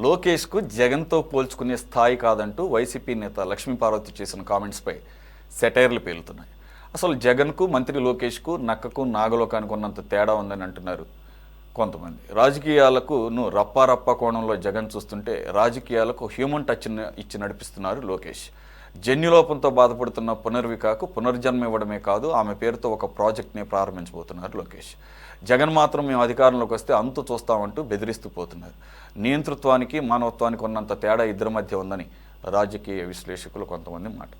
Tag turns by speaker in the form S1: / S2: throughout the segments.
S1: లోకేష్కు జగన్తో పోల్చుకునే స్థాయి కాదంటూ వైసీపీ నేత లక్ష్మీపార్వతి చేసిన కామెంట్స్పై సెటైర్లు పేలుతున్నాయి. అసలు జగన్కు మంత్రి లోకేష్కు నక్కకు నాగలోకానికి ఉన్నంత తేడా ఉందని అంటున్నారు కొంతమంది. రాజకీయాలకు రప్పారప్ప కోణంలో జగన్ చూస్తుంటే రాజకీయాలకు హ్యూమన్ టచ్ ఇచ్చి నడిపిస్తున్నారు లోకేష్. జన్యులోపంతో బాధపడుతున్న పునర్వికాకు పునర్జన్మ ఇవ్వడమే కాదు, ఆమె పేరుతో ఒక ప్రాజెక్ట్ని ప్రారంభించబోతున్నారు లోకేష్. జగన్ మాత్రం మేము అధికారంలోకి వస్తే అంతు చూస్తామంటూ బెదిరిస్తూ పోతున్నారు. నియంతృత్వానికి మానవత్వానికి ఉన్నంత తేడా ఇద్దరి మధ్య ఉందని రాజకీయ విశ్లేషకులు కొంతమంది మాట.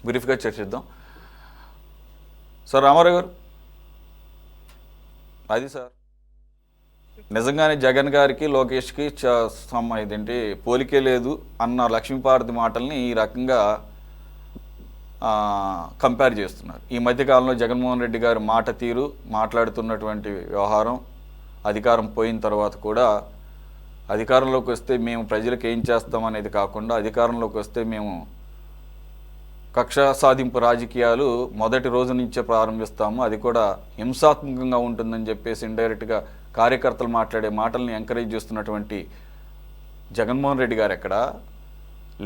S1: బ్రీఫ్గా చర్చిద్దాం. సార్ రామారావు గారు, అది సార్ నిజంగానే జగన్ గారికి లోకేష్కి ఇదేంటి పోలికే లేదు అన్న లక్ష్మీపార్వతి మాటల్ని ఈ రకంగా కంపేర్ చేస్తున్నారు. ఈ మధ్యకాలంలో జగన్మోహన్ రెడ్డి గారు మాట తీరు, మాట్లాడుతున్నటువంటి వ్యవహారం, అధికారం పోయిన తర్వాత కూడా అధికారంలోకి వస్తే మేము ప్రజలకు ఏం చేస్తామనేది కాకుండా అధికారంలోకి వస్తే మేము కక్ష సాధింపు రాజకీయాలు మొదటి రోజు నుంచే ప్రారంభిస్తాము, అది కూడా హింసాత్మకంగా ఉంటుందని చెప్పేసి ఇండైరెక్ట్గా కార్యకర్తలు మాట్లాడే మాటల్ని ఎంకరేజ్ చేస్తున్నటువంటి జగన్మోహన్ రెడ్డి గారు ఎక్కడ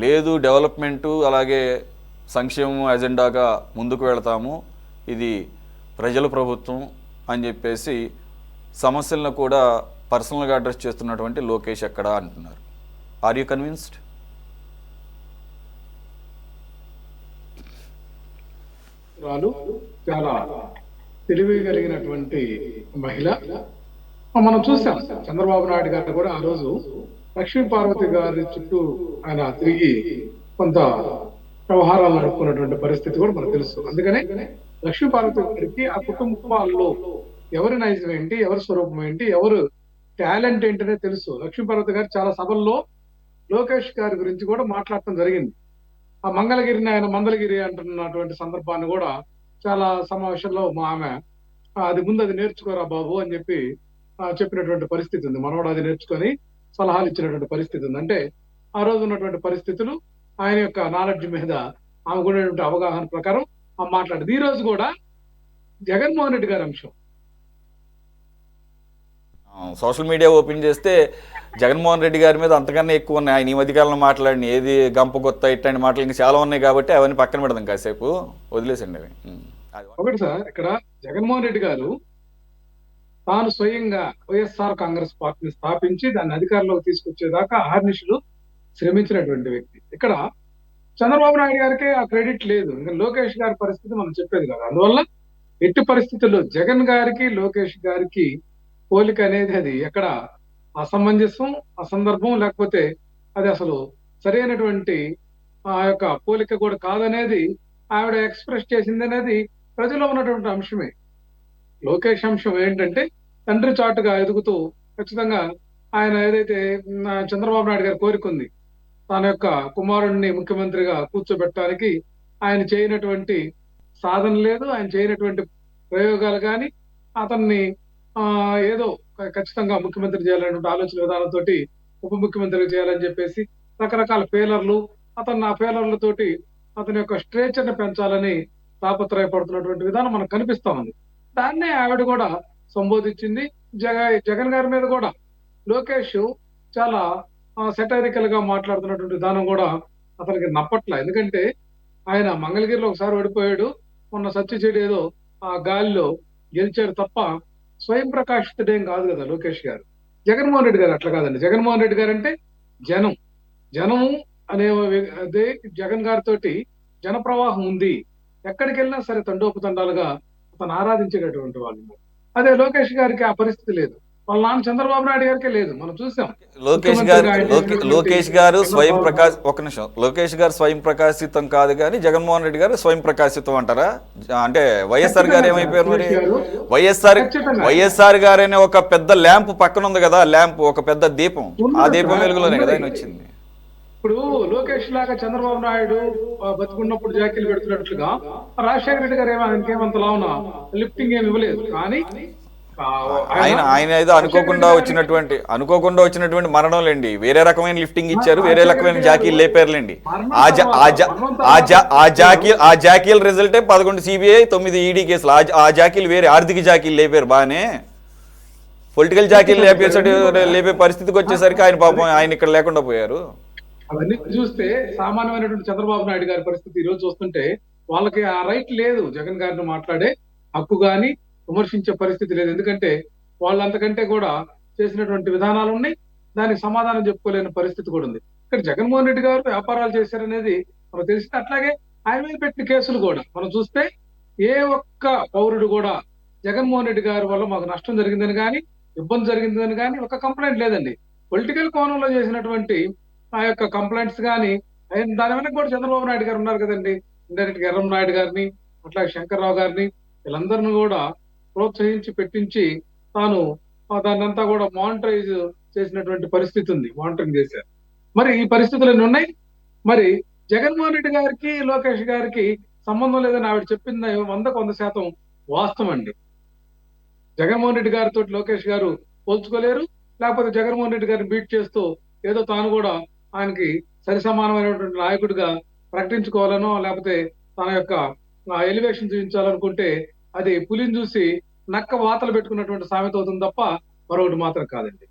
S1: లేదు, డెవలప్మెంటు అలాగే సంక్షేమం ఎజెండాగా ముందుకు వెళతాము, ఇది ప్రజల ప్రభుత్వం అని చెప్పేసి సమస్యలను కూడా పర్సనల్గా అడ్రస్ చేస్తున్నటువంటి లోకేష్ ఎక్కడ అంటున్నారు. Are you convinced?
S2: చాలా తెలివి కలిగినటువంటి మహిళ. మనం చూసాం చంద్రబాబు నాయుడు గారు కూడా ఆ రోజు లక్ష్మీపార్వతి గారి చుట్టూ ఆయన తిరిగి కొంత వ్యవహారాలు నడుపుకున్నటువంటి పరిస్థితి కూడా మనకు తెలుసు. అందుకనే లక్ష్మీపార్వతి గారికి ఆ కుటుంబాల్లో ఎవరి నైజం ఏంటి, ఎవరి స్వరూపం ఏంటి, ఎవరు టాలెంట్ ఏంటనే తెలుసు. లక్ష్మీపార్వతి గారు చాలా సభల్లో లోకేష్ గారి గురించి కూడా మాట్లాడటం జరిగింది. ఆ మంగళగిరిని ఆయన మందలగిరి అంటున్నటువంటి సందర్భాన్ని కూడా చాలా సమావేశంలో ఆమె అది ముందు అది నేర్చుకోరా బాబు అని చెప్పినటువంటి పరిస్థితి ఉంది. మనవాడు అది నేర్చుకొని సలహాలు ఇచ్చినటువంటి పరిస్థితి ఉంది. అంటే ఆ రోజు ఉన్నటువంటి పరిస్థితులు, ఆయన యొక్క నాలెడ్జ్ మీద ఆమెకు ఉన్నటువంటి అవగాహన ప్రకారం ఆమె మాట్లాడింది. ఈ రోజు కూడా జగన్మోహన్ రెడ్డి గారి అంశం
S1: సోషల్ మీడియా ఓపెన్ చేస్తే జగన్మోహన్ రెడ్డి గారి మీద అంతకన్నా ఎక్కువ ఉన్నాయి. ఆయన ఈ మధ్యకాలంలో మాట్లాడిన ఏది గంప కొత్త ఇట్లాంటి మాటలు ఇంకా చాలా ఉన్నాయి కాబట్టి అవన్నీ పక్కన పెడదాం, కాసేపు వదిలేసండి అవి.
S2: ఒకటి సార్, ఇక్కడ జగన్మోహన్ రెడ్డి గారు తాను స్వయంగా వైఎస్ఆర్ కాంగ్రెస్ పార్టీని స్థాపించి దాన్ని అధికారంలోకి తీసుకొచ్చేదాకా అహర్నిశలు శ్రమించినటువంటి వ్యక్తి. ఇక్కడ చంద్రబాబు నాయుడు గారికి ఆ క్రెడిట్ లేదు. ఇంకా లోకేష్ గారి పరిస్థితి మనం చెప్పేది కాదు. అందువల్ల ఎట్టి పరిస్థితుల్లో జగన్ గారికి లోకేష్ గారికి పోలిక అనేది అది ఎక్కడ అసమంజసం, అసందర్భం, లేకపోతే అది అసలు సరైనటువంటి ఆ యొక్క పోలిక కూడా కాదనేది ఆవిడ ఎక్స్ప్రెస్ చేసింది అనేది ప్రజల్లో ఉన్నటువంటి అంశమే. లోకేష్ అంశం ఏంటంటే తండ్రి చాటుగా ఎదుగుతూ ఖచ్చితంగా ఆయన ఏదైతే చంద్రబాబు నాయుడు గారి కోరిక ఉంది, తన యొక్క కుమారుడిని ముఖ్యమంత్రిగా కూర్చోబెట్టడానికి ఆయన చేయనటువంటి సాధన లేదు, ఆయన చేయనటువంటి ప్రయోగాలు కానీ అతన్ని ఏదో ఖచ్చితంగా ముఖ్యమంత్రి చేయాలనేటువంటి ఆలోచన విధానంతో ఉప ముఖ్యమంత్రిగా చేయాలని చెప్పేసి రకరకాల ఫెయిలర్లు, అతను ఆ ఫెయిలర్లతోటి అతని యొక్క స్ట్రేచర్ని పెంచాలని తాపత్రయపడుతున్నటువంటి విధానం మనకు కనిపిస్తా ఉంది. దాన్నే ఆవిడ కూడా సంబోధించింది. జగన్ గారి మీద కూడా లోకేష్ చాలా సెటైరికల్ గా మాట్లాడుతున్నటువంటి విధానం కూడా అతనికి నప్పట్ల. ఎందుకంటే ఆయన మంగళగిరిలో ఒకసారి ఓడిపోయాడు, మొన్న సత్యచేడు ఏదో ఆ గాలిలో గెలిచాడు తప్ప స్వయం ప్రకాశితుడేం కాదు కదా లోకేష్ గారు. జగన్మోహన్ రెడ్డి గారు అట్లా కాదండి. జగన్మోహన్ రెడ్డి గారు అంటే జనము అనే అదే జగన్ గారితో జన ప్రవాహం ఉంది. ఎక్కడికి వెళ్ళినా సరే తండోపతండాలుగా అతను ఆరాధించేటటువంటి వాళ్ళు. అదే లోకేష్ గారికి ఆ పరిస్థితి లేదు. వాళ్ళ నాన్న చంద్రబాబు నాయుడు గారికే లేదు. మనం చూసాం.
S1: లోకేష్ గారు స్వయం ప్రకాశ్ ఒక నిమిషం లోకేష్ గారు స్వయం ప్రకాశితం కాదు కానీ జగన్మోహన్ రెడ్డి గారు స్వయం ప్రకాశితం అంటారా? అంటే వైఎస్ఆర్ గారు ఏమైపోయారు మరి? వైఎస్ఆర్ గారు అనే ఒక పెద్ద ల్యాంప్ పక్కన ఉంది కదా, ల్యాంప్ ఒక పెద్ద దీపం, ఆ దీపం వెలుగులోనే కదా ఆయన వచ్చింది.
S2: ఇప్పుడు లోకేష్ లాగా చంద్రబాబు నాయుడు బతుకున్నప్పుడు జాకీలు పెడుతున్నట్లుగా రాజశేఖర రెడ్డి గారు ఆయనకేమంత లావున లిఫ్టింగ్ ఏమి ఇవ్వలేదు. కానీ
S1: ఆయన ఏదో అనుకోకుండా వచ్చినటువంటి మరణంలేండి, వేరే రకమైన లిఫ్టింగ్ ఇచ్చారు, వేరే రకమైన జాకీలు లేపారులేండి. ఆ జాకీల రిజల్టే 11 CBI 9 ED కేసులు. ఆ జాకీలు వేరే ఆర్థిక జాకీలు లేపారు బాగానే. పొలిటికల్
S2: పూర్తి
S1: జాకీలు
S2: పద్ధతి
S1: లేపేసాడు,
S2: అవన్నీ కూడా
S1: లేపే పరిస్థితికి వచ్చేసరికి ఆయన పాపం ఆయన ఇక్కడ లేకుండా పోయారు.
S2: అవన్నీ చూస్తే సామాన్యమైనటువంటి చంద్రబాబు నాయుడు గారి పరిస్థితి ఈ రోజు చూస్తుంటే వాళ్ళకి ఆ రైట్ లేదు. జగన్ గారిని మాట్లాడే హక్కు గాని విమర్శించే పరిస్థితి లేదు. ఎందుకంటే వాళ్ళు అంతకంటే కూడా చేసినటువంటి విధానాలు ఉన్నాయి. దానికి సమాధానం చెప్పుకోలేని పరిస్థితి కూడా ఉంది. ఇక్కడ జగన్మోహన్ రెడ్డి గారు వ్యాపారాలు చేశారనేది మనకు తెలిసింది. అట్లాగే ఆయన మీద పెట్టిన కేసులు కూడా మనం చూస్తే ఏ ఒక్క పౌరుడు కూడా జగన్మోహన్ రెడ్డి గారి వల్ల మాకు నష్టం జరిగిందని కానీ ఇబ్బంది జరిగిందని కానీ ఒక కంప్లైంట్ లేదండి. పొలిటికల్ కోణంలో చేసినటువంటి ఆ యొక్క కంప్లైంట్స్ కానీ దాని వెనక కూడా చంద్రబాబు నాయుడు గారు ఉన్నారు కదండి. ఇండైరెక్ట్ గా ఎర్రం నాయుడు గారిని అట్లాగే శంకర్రావు గారిని వీళ్ళందరిని కూడా ప్రోత్సహించి పెట్టించి తాను దాన్ని అంతా కూడా మానిటరైజ్ చేసినటువంటి పరిస్థితి ఉంది. మానిటరింగ్ చేశారు. మరి ఈ పరిస్థితులు ఎన్ని ఉన్నాయి. మరి జగన్మోహన్ రెడ్డి గారికి లోకేష్ గారికి సంబంధం లేదని ఆవిడ చెప్పింది 100% వాస్తవం అండి. జగన్మోహన్ రెడ్డి గారితో లోకేష్ గారు పోల్చుకోలేరు. లేకపోతే జగన్మోహన్ రెడ్డి గారిని బీట్ చేస్తూ ఏదో తాను కూడా ఆయనకి సరి సమానమైనటువంటి నాయకుడిగా ప్రకటించుకోవాలనో లేకపోతే తన యొక్క ఎలివేషన్ చూపించాలనుకుంటే అది పులిని చూసి నక్క వాతలు పెట్టుకున్నటువంటి సామెత అవుతుంది తప్ప మరొకటి మాత్రం కాదండి.